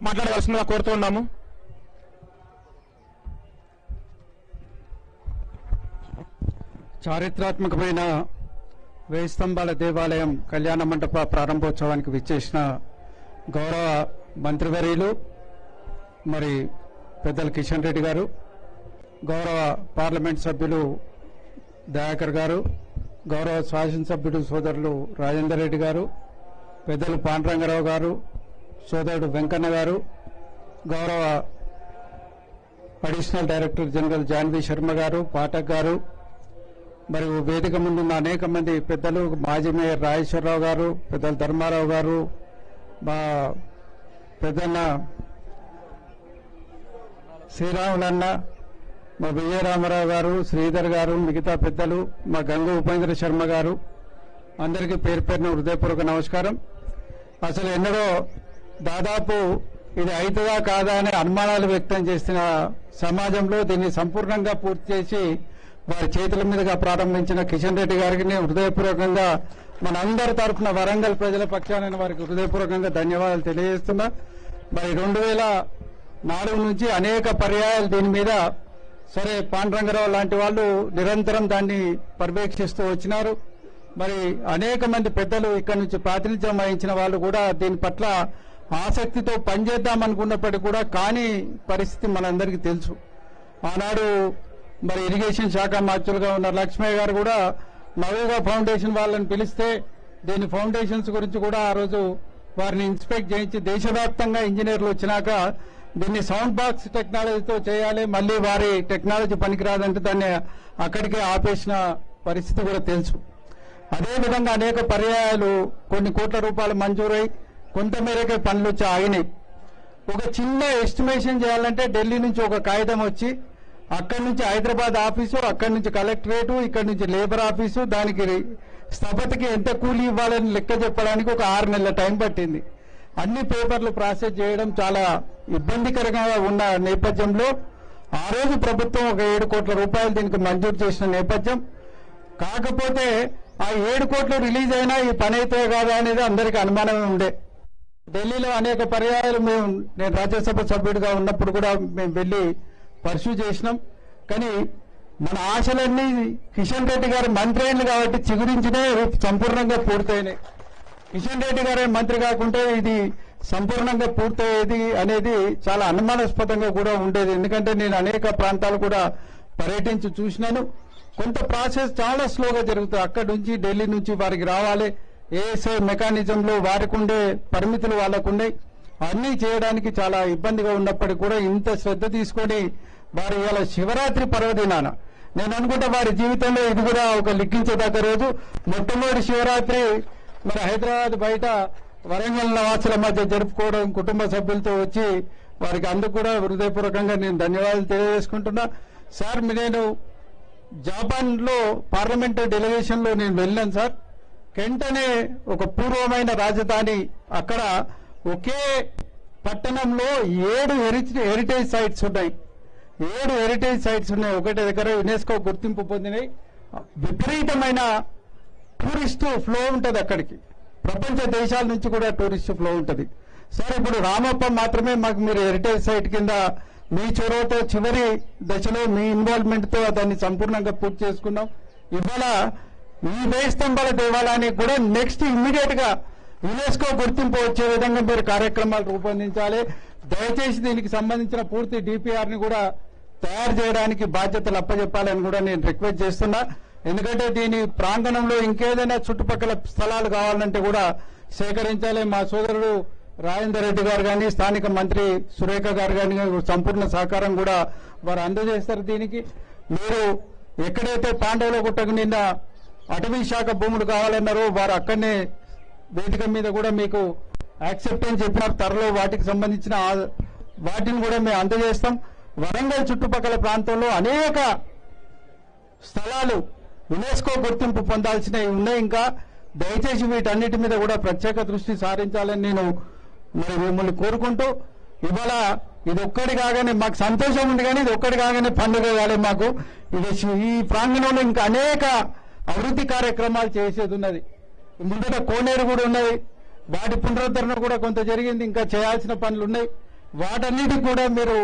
మాట్లాడవలసిందిగా కోరుతున్నాము. చారిత్రాత్మకమైన వేయి స్తంభాల దేవాలయం కళ్యాణ మండప ప్రారంభోత్సవానికి విచ్చేసిన గౌరవ మంత్రివర్యులు మరి పెద్దలు కిషన్ రెడ్డి గారు, గౌరవ పార్లమెంట్ సభ్యులు దయాకర్ గారు, గౌరవ శాసనసభ్యుడు సోదరులు రాజేందర్ రెడ్డి గారు, పెద్దలు పాండురంగారావు గారు, సోదరుడు వెంకన్న గారు, గౌరవ additional director general Janhvi Sharma గారు, పాఠక్ గారు, మరియు వేదిక ముందున్న అనేక మంది పెద్దలు, మాజీ మేయర్ రాజేశ్వరరావు గారు, పెద్దలు ధర్మారావు గారు, మా పెద్దన్న శ్రీరాములన్న, మా విజయరామారావు గారు, శ్రీధర్ గారు, మిగతా పెద్దలు, మా గంగు ఉపేంద్ర శర్మ గారు, అందరికీ పేరు పేరున హృదయపూర్వక నమస్కారం. అసలు ఎన్నడో దాదాపు ఇది అవుతుందా కాదా అనే అనుమానాలు వ్యక్తం చేసిన సమాజంలో దీన్ని సంపూర్ణంగా పూర్తి చేసి వారి చేతుల మీదుగా ప్రారంభించిన కిషన్ రెడ్డి గారికి నేను హృదయపూర్వకంగా మనందరి తరఫున వరంగల్ ప్రజల పక్షాన వారికి హృదయపూర్వకంగా ధన్యవాదాలు తెలియజేస్తున్నా. మరి 2004 నుంచి అనేక పర్యాయాలు దీని మీద సరే పాండురంగారావు లాంటి వాళ్ళు నిరంతరం దాన్ని పర్యవేక్షిస్తూ వచ్చినారు. మరి అనేక మంది పెద్దలు ఇక్కడ నుంచి ప్రాతినిధ్యం వహించిన వాళ్ళు కూడా దీని పట్ల ఆసక్తితో పనిచేద్దామనుకున్నప్పటికీ కూడా కాని పరిస్థితి మనందరికీ తెలుసు. ఆనాడు మరి ఇరిగేషన్ శాఖ మంత్రులుగా ఉన్న లక్ష్మయ్య గారు కూడా నవోగా ఫౌండేషన్ వాళ్ళని పిలిస్తే దీని ఫౌండేషన్స్ గురించి కూడా ఆ రోజు వారిని ఇన్స్పెక్ట్ చేయించి దేశవ్యాప్తంగా ఇంజనీర్లు వచ్చినాక దీన్ని సౌండ్ బాక్స్ టెక్నాలజీతో చేయాలి, మళ్ళీ వారి టెక్నాలజీ పనికిరాదంటే దాన్ని అక్కడికే ఆపేసిన పరిస్థితి కూడా తెలుసు. అదేవిధంగా అనేక పర్యాయాలు కొన్ని కోట్ల రూపాయలు మంజూరై కొంతమేరకే పనులు వచ్చి ఆగినాయి. ఒక చిన్న ఎస్టిమేషన్ చేయాలంటే ఢిల్లీ నుంచి ఒక కాగితం వచ్చి అక్కడి నుంచి హైదరాబాద్ ఆఫీసు, అక్కడి నుంచి కలెక్టరేటు, ఇక్కడి నుంచి లేబర్ ఆఫీసు, దానికి స్థపతికి ఎంత కూలీ ఇవ్వాలని లెక్క చెప్పడానికి ఒక 6 నెలల టైం పట్టింది. అన్ని పేపర్లు ప్రాసెస్ చేయడం చాలా ఇబ్బందికరంగా ఉన్న నేపథ్యంలో ఆ రోజు ప్రభుత్వం ఒక 7 కోట్ల రూపాయలు దీనికి మంజూరు చేసిన నేపథ్యం. కాకపోతే ఆ 7 కోట్లు రిలీజ్ అయినా ఈ పని అయితే కాదా అనేది అందరికీ అనుమానమే ఉండే. ఢిల్లీలో అనేక పర్యాయాలు నేను రాజ్యసభ సభ్యుడిగా ఉన్నప్పుడు కూడా మేము వెళ్లి పర్సూ చేసినాం. కానీ మన ఆశలన్నీ కిషన్ రెడ్డి గారు మంత్రి అయింది కాబట్టి చిగురించినే సంపూర్ణంగా పూర్తయినాయి. కిషన్ రెడ్డి గారే మంత్రి కాకుంటే ఇది సంపూర్ణంగా పూర్తయ్యేది అనేది చాలా అనుమానాస్పదంగా కూడా ఉండేది. ఎందుకంటే నేను అనేక ప్రాంతాలు కూడా పర్యటించి చూసినాను. కొంత ప్రాసెస్ చాలా స్లోగా జరుగుతుంది. అక్కడి నుంచి ఢిల్లీ నుంచి వారికి రావాలి, ఏఎస్ఐ మెకానిజంలో వారికి ఉండే పరిమితులు వాళ్ళకుండే, అన్నీ చేయడానికి చాలా ఇబ్బందిగా ఉన్నప్పటికీ కూడా ఇంత శ్రద్ధ తీసుకొని వారు ఇవాళ శివరాత్రి పర్వదినాన నేను అనుకుంటా వారి జీవితంలో ఇది కూడా ఒక లిఖించేదగ్గ రోజు. మొట్టమొదటి శివరాత్రి మన హైదరాబాద్ బయట వరంగల్ నివాసుల మధ్య జరుపుకోవడం, కుటుంబ సభ్యులతో వచ్చి వారికి అందుకు కూడా హృదయపూర్వకంగా నేను ధన్యవాదాలు తెలియజేసుకుంటున్నా. సార్ నేను జపాన్ లో పార్లమెంట్ డెలిగేషన్ లో నేను వెళ్ళాను సార్. కెంట్ అనే ఒక పూర్వమైన రాజధాని, అక్కడ ఒకే పట్టణంలో 7 హెరిటేజ్ సైట్స్ ఉన్నాయి. 7 హెరిటేజ్ సైట్స్ ఉన్నాయి. ఒకటి దగ్గర యునెస్కో గుర్తింపు పొందినాయి. విపరీతమైన టూరిస్టు ఫ్లో ఉంటుంది అక్కడికి, ప్రపంచ దేశాల నుంచి కూడా టూరిస్టు ఫ్లో ఉంటుంది. సార్ ఇప్పుడు రామప్ప మాత్రమే మాకు మీరు హెరిటేజ్ సైట్ కింద మీ చొరవతో చివరి దశలో మీ ఇన్వాల్వ్మెంట్ తో దాన్ని సంపూర్ణంగా పూర్తి చేసుకున్నాం. ఇవాళ ఈ వేయి స్తంభాల దేవాలయానికి కూడా నెక్స్ట్ ఇమ్మీడియట్ గా యునెస్కో గుర్తింపు వచ్చే విధంగా మీరు కార్యక్రమాలు రూపొందించాలి. దయచేసి దీనికి సంబంధించిన పూర్తి డిపిఆర్ ని కూడా తయారు చేయడానికి బాధ్యతలు అప్పచెప్పాలని కూడా నేను రిక్వెస్ట్ చేస్తున్నా. ఎందుకంటే దీని ప్రాంగణంలో ఇంకేదైనా చుట్టుపక్కల స్థలాలు కావాలంటే కూడా సేకరించాలి. మా సోదరుడు రాజేందర్ రెడ్డి గారు కానీ, స్థానిక మంత్రి సురేఖ గారు కానీ సంపూర్ణ సహకారం కూడా వారు అందజేస్తారు. దీనికి మీరు ఎక్కడైతే పాండవుల గుట్టకు నిన్న అటవీ శాఖ భూములు కావాలన్నారో వారు అక్కడనే వేదిక మీద కూడా మీకు యాక్సెప్టెన్స్ చెప్పినారు. త్వరలో వాటికి సంబంధించిన వాటిని కూడా మేము అందజేస్తాం. వరంగల్ చుట్టుపక్కల ప్రాంతంలో అనేక స్థలాలు యునెస్కో గుర్తింపు పొందాల్సినవి ఉన్నాయి. ఇంకా దయచేసి వీటన్నిటి మీద కూడా ప్రత్యేక దృష్టి సారించాలని నేను మరి మిమ్మల్ని కోరుకుంటూ, ఇవాళ ఇది ఒక్కటి కాగానే మాకు సంతోషం ఉంది, కానీ ఇది ఒక్కటి కాగానే పండుగ కాలే మాకు. ఇది ఈ ప్రాంగణంలో ఇంకా అనేక అభివృద్ధి కార్యక్రమాలు చేసేది ఉన్నది. ముందట కోనేరు కూడా ఉన్నది. వాటి పునరుద్ధరణ కూడా కొంత జరిగింది, ఇంకా చేయాల్సిన పనులు ఉన్నాయి. వాటన్నిటికి కూడా మీరు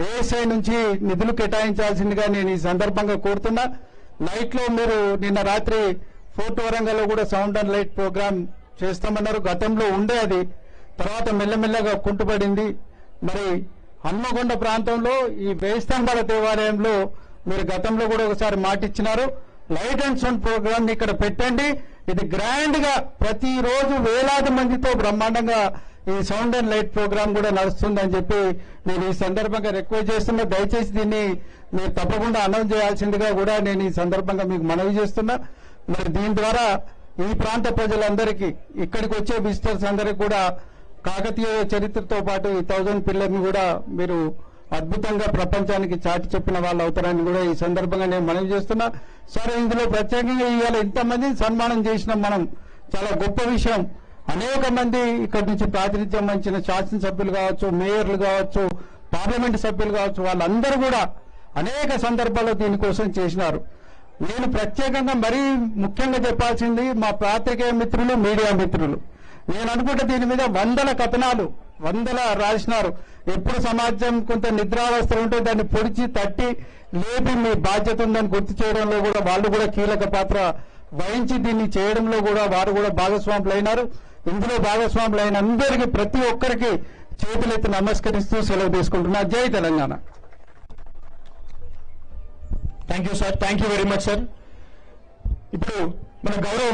ఏఎస్ఐ నుంచి నిధులు కేటాయించాల్సిందిగా నేను ఈ సందర్భంగా కోరుతున్నా. నైట్ లో మీరు నిన్న రాత్రి ఫోర్ట్ వరంగల్లో కూడా సౌండ్ అండ్ లైట్ ప్రోగ్రామ్ చేస్తామన్నారు. గతంలో ఉండే అది, తర్వాత మెల్లమెల్లగా కుంటుపడింది. మరి హన్మకొండ ప్రాంతంలో ఈ వేయిస్తంభాల దేవాలయంలో మీరు గతంలో కూడా ఒకసారి మాట ఇచ్చినారు. లైట్ అండ్ సౌండ్ ప్రోగ్రామ్ ఇక్కడ పెట్టండి, ఇది గ్రాండ్ గా ప్రతిరోజు వేలాది మందితో బ్రహ్మాండంగా ఈ సౌండ్ అండ్ లైట్ ప్రోగ్రామ్ కూడా నడుస్తుందని చెప్పి నేను ఈ సందర్భంగా రిక్వెస్ట్ చేస్తున్నా. దయచేసి దీన్ని మీరు తప్పకుండా అనౌన్స్ చేయాల్సిందిగా కూడా నేను ఈ సందర్భంగా మీకు మనవి చేస్తున్నా. మరి దీని ద్వారా ఈ ప్రాంత ప్రజలందరికీ, ఇక్కడికి వచ్చే విజిటర్స్ అందరికీ కూడా కాకతీయ చరిత్రతో పాటు ఈ 1000 పిల్లర్ని కూడా మీరు అద్భుతంగా ప్రపంచానికి చాటి చెప్పిన వాళ్ళు అవుతారని కూడా ఈ సందర్భంగా నేను మనవి చేస్తున్నా. సరే, ఇందులో ప్రత్యేకంగా ఇవాళ ఇంతమందిని సన్మానం చేసినాం మనం, చాలా గొప్ప విషయం. అనేక మంది ఇక్కడి నుంచి ప్రాతినిధ్యం వహించిన శాసనసభ్యులు కావచ్చు, మేయర్లు కావచ్చు, పార్లమెంటు సభ్యులు కావచ్చు, వాళ్ళందరూ కూడా అనేక సందర్భాల్లో దీనికోసం చేసినారు. నేను ప్రత్యేకంగా మరీ ముఖ్యంగా చెప్పాల్సింది మా పాత్రికేయ మిత్రులు, మీడియా మిత్రులు. నేను అనుకుంటే దీని మీద వందల కథనాలు రాసినారు. ఎప్పుడు సమాజం కొంత నిద్రావస్థలు ఉంటే దాన్ని పొడిచి తట్టి లేపి మీ బాధ్యత ఉందని గుర్తు చేయడంలో కూడా వాళ్ళు కూడా కీలక పాత్ర వహించి దీన్ని చేయడంలో కూడా వారు కూడా భాగస్వాములు అయినారు. ఇందులో భాగస్వాములు అయిన అందరికీ, ప్రతి ఒక్కరికి చేతులెత్తి నమస్కరిస్తూ సెలవు తీసుకుంటున్నా. జై Telangana. Thank you sir, thank you very much sir. ఇప్పుడు మన గౌరవ